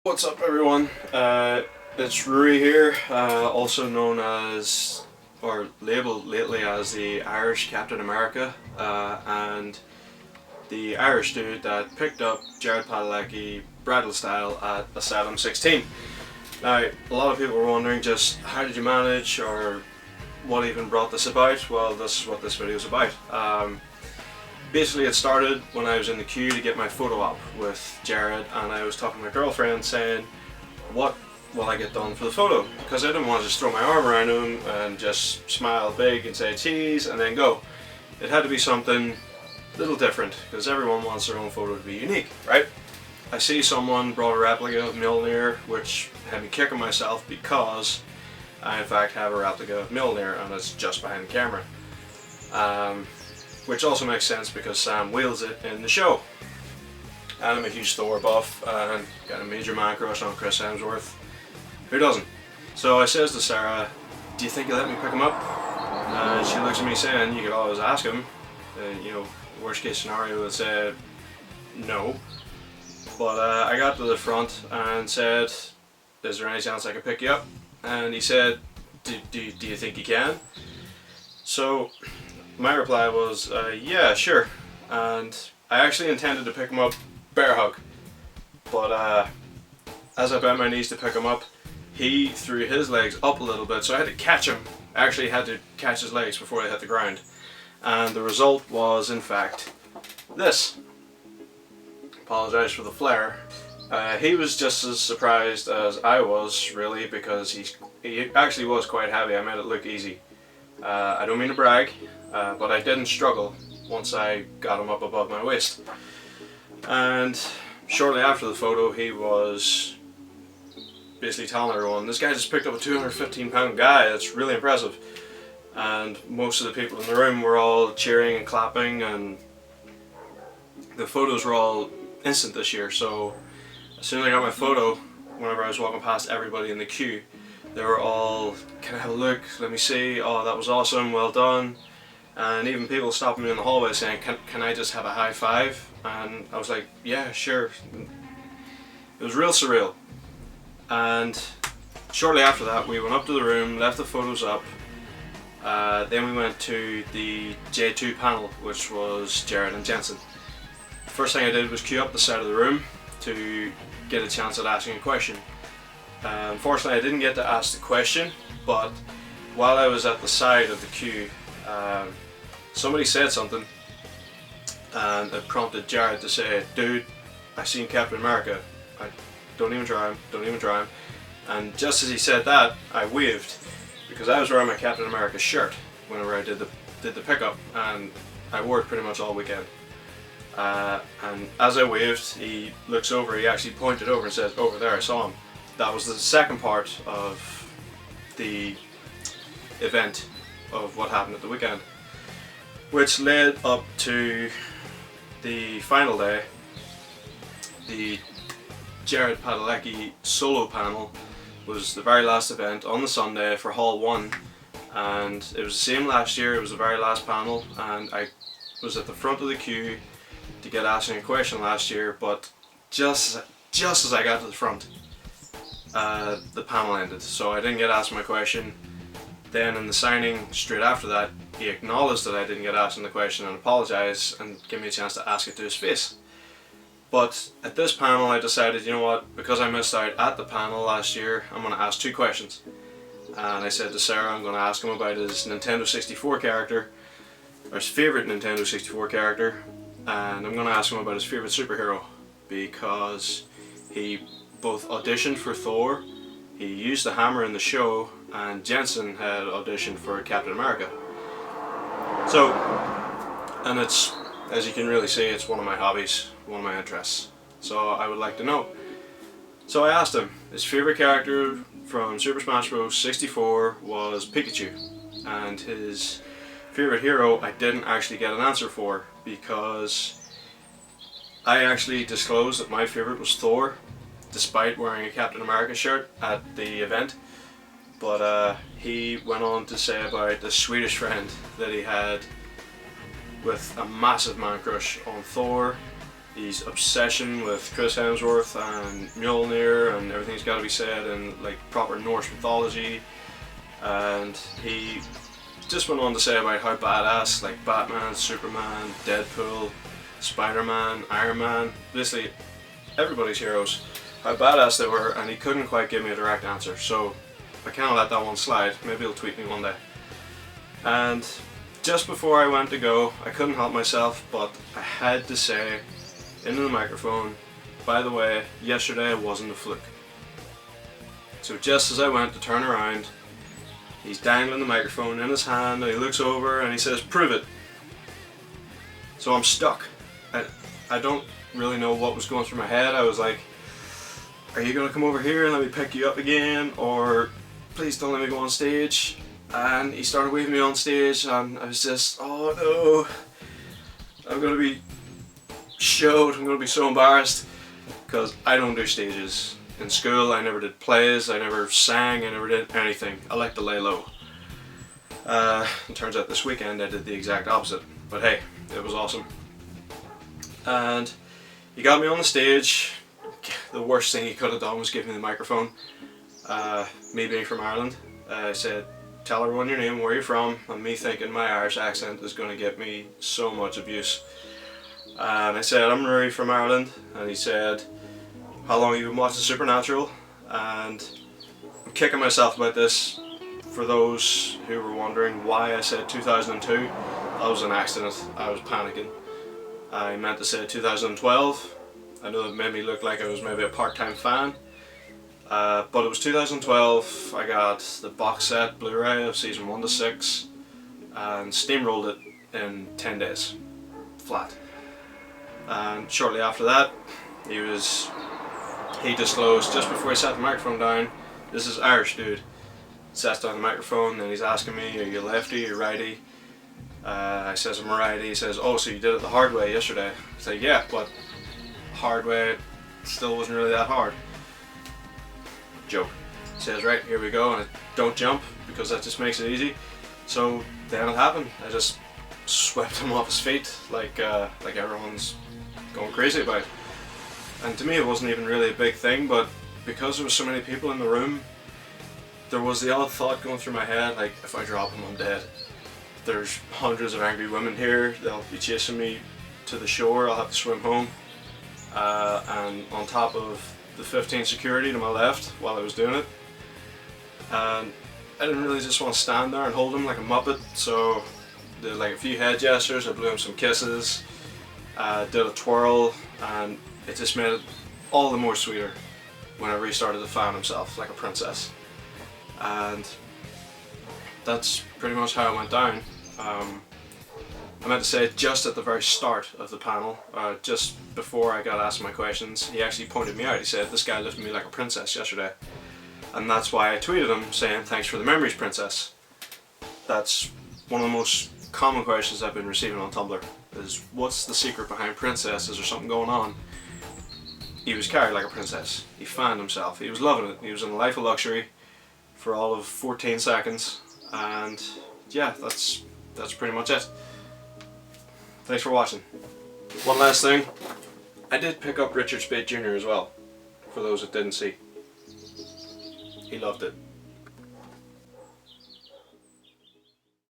What's up everyone, it's Ruairi here, also known as, or labelled lately as the Irish Captain America, and the Irish dude that picked up Jared Padalecki bridal style at Asylum 16. Now, a lot of people were wondering just how did you manage, or what even brought this about. Well, this is what this video is about. Basically it started when I was in the queue to get my photo op with Jared, and I was talking to my girlfriend saying, what will I get done for the photo? Because I didn't want to just throw my arm around him and just smile big and say cheese and then go. It had to be something a little different, because everyone wants their own photo to be unique, right? I see someone brought a replica of Mjolnir, which had me kicking myself because I in fact have a replica of Mjolnir and it's just behind the camera. Which also makes sense because Sam wields it in the show. And I'm a huge Thor buff and got a major man crush on Chris Hemsworth. Who doesn't? So I says to Sarah, do you think you'll let me pick him up? And she looks at me saying, you could always ask him. You know, worst case scenario would say no. But I got to the front and said, is there any chance I could pick you up? And he said, do you think you can? So my reply was, yeah, sure. And I actually intended to pick him up bear hug. But as I bent my knees to pick him up, he threw his legs up a little bit, so I had to catch him. I actually had to catch his legs before they hit the ground. And the result was, in fact, this. Apologise for the flare. He was just as surprised as I was, really, because he actually was quite heavy. I made it look easy. I don't mean to brag, but I didn't struggle once I got him up above my waist. And shortly after the photo, he was basically telling everyone, this guy just picked up a 215-pound guy, that's really impressive. And most of the people in the room were all cheering and clapping, and the photos were all instant this year. So as soon as I got my photo, whenever I was walking past everybody in the queue, they were all, can I have a look, let me see, oh that was awesome, well done. And even people stopping me in the hallway saying, can I just have a high five? And I was like, yeah, sure. It was real surreal. And shortly after that we went up to the room, left the photos up, then we went to the J2 panel, which was Jared and Jensen. The first thing I did was queue up the side of the room to get a chance at asking a question. Unfortunately I didn't get to ask the question, but while I was at the side of the queue, somebody said something and it prompted Jared to say, dude, I seen Captain America, don't even try him. And just as he said that, I waved, because I was wearing my Captain America shirt whenever I did the pickup, and I wore it pretty much all weekend. And as I waved, he looks over, he actually pointed over and says, over there, I saw him. That was the second part of the event of what happened at the weekend, which led up to the final day. The Jared Padalecki solo panel was the very last event on the Sunday for Hall 1, and it was the same last year. It was the very last panel, and I was at the front of the queue to get asked a question last year, but just as I got to the front, the panel ended, so I didn't get asked my question. Then in the signing straight after that, he acknowledged that I didn't get asked the question and apologised and gave me a chance to ask it to his face. But at this panel I decided, you know what, because I missed out at the panel last year, I'm going to ask two questions. And I said to Sarah, I'm going to ask him about his Nintendo 64 character, or his favourite Nintendo 64 character, and I'm going to ask him about his favourite superhero, because he both auditioned for Thor, he used the hammer in the show, and Jensen had auditioned for Captain America. So, and it's, as you can really see, it's one of my hobbies, one of my interests. So I would like to know. So I asked him, his favourite character from Super Smash Bros. 64 was Pikachu, and his favourite hero I didn't actually get an answer for, because I actually disclosed that my favourite was Thor, despite wearing a Captain America shirt at the event. But he went on to say about the Swedish friend that he had with a massive man crush on Thor. his obsession with Chris Hemsworth and Mjolnir and everything's got to be said in like proper Norse mythology, and he just went on to say about how badass like Batman, Superman, Deadpool, Spider-Man, Iron Man, basically everybody's heroes, how badass they were, and he couldn't quite give me a direct answer, so I kind of let that one slide. Maybe he'll tweet me one day. And just before I went to go, I couldn't help myself, but I had to say into the microphone, by the way, yesterday wasn't a fluke. So just as I went to turn around, he's dangling the microphone in his hand and he looks over and he says, "Prove it." So I'm stuck. I don't really know what was going through my head. I was like, are you going to come over here and let me pick you up again, or please don't let me go on stage? And he started waving me on stage and I was just, oh no, I'm going to be showed, I'm going to be so embarrassed, because I don't do stages. In school I never did plays, I never sang, I never did anything. I like to lay low. It turns out this weekend I did the exact opposite, but hey, it was awesome. And he got me on the stage. The worst thing he could have done was give me the microphone. Me being from Ireland, I said, "Tell everyone your name, where you're from," and me thinking my Irish accent is going to get me so much abuse. And I said, "I'm Ruairi from Ireland," and he said, "How long have you been watching Supernatural?" And I'm kicking myself about this. For those who were wondering why I said 2002, that was an accident. I was panicking. I meant to say 2012. I know it made me look like I was maybe a part-time fan. But it was 2012. I got the box set Blu-ray of season 1 to 6 and steamrolled it in 10 days, flat. And shortly after that, he disclosed, just before he set the microphone down, this is Irish dude, sets down the microphone and he's asking me, "Are you lefty or righty?" I says, "I'm a righty." He says, "Oh, so you did it the hard way yesterday?" I say, "Yeah, but hard way still wasn't really that hard." Joke. He says, "Right, here we go," and I don't jump because that just makes it easy. So then it happened. I just swept him off his feet like everyone's going crazy about. And to me it wasn't even really a big thing, but because there was so many people in the room, there was the odd thought going through my head, like, if I drop him I'm dead. There's hundreds of angry women here, they'll be chasing me to the shore, I'll have to swim home. And on top of the 15 security to my left while I was doing it. And I didn't really just want to stand there and hold him like a muppet, so did like a few head gestures, I blew him some kisses, did a twirl, and it just made it all the more sweeter whenever he started to fan himself like a princess. And that's pretty much how it went down. I meant to say, just at the very start of the panel, just before I got asked my questions, he actually pointed me out. He said, "This guy lifted me like a princess yesterday." And that's why I tweeted him saying, "Thanks for the memories, princess." That's one of the most common questions I've been receiving on Tumblr, is what's the secret behind princess? Is there something going on? He was carried like a princess. He fanned himself. He was loving it. He was in a life of luxury for all of 14 seconds. And yeah, that's pretty much it. Thanks for watching. One last thing, I did pick up Richard Speight Jr. as well, for those that didn't see. He loved it.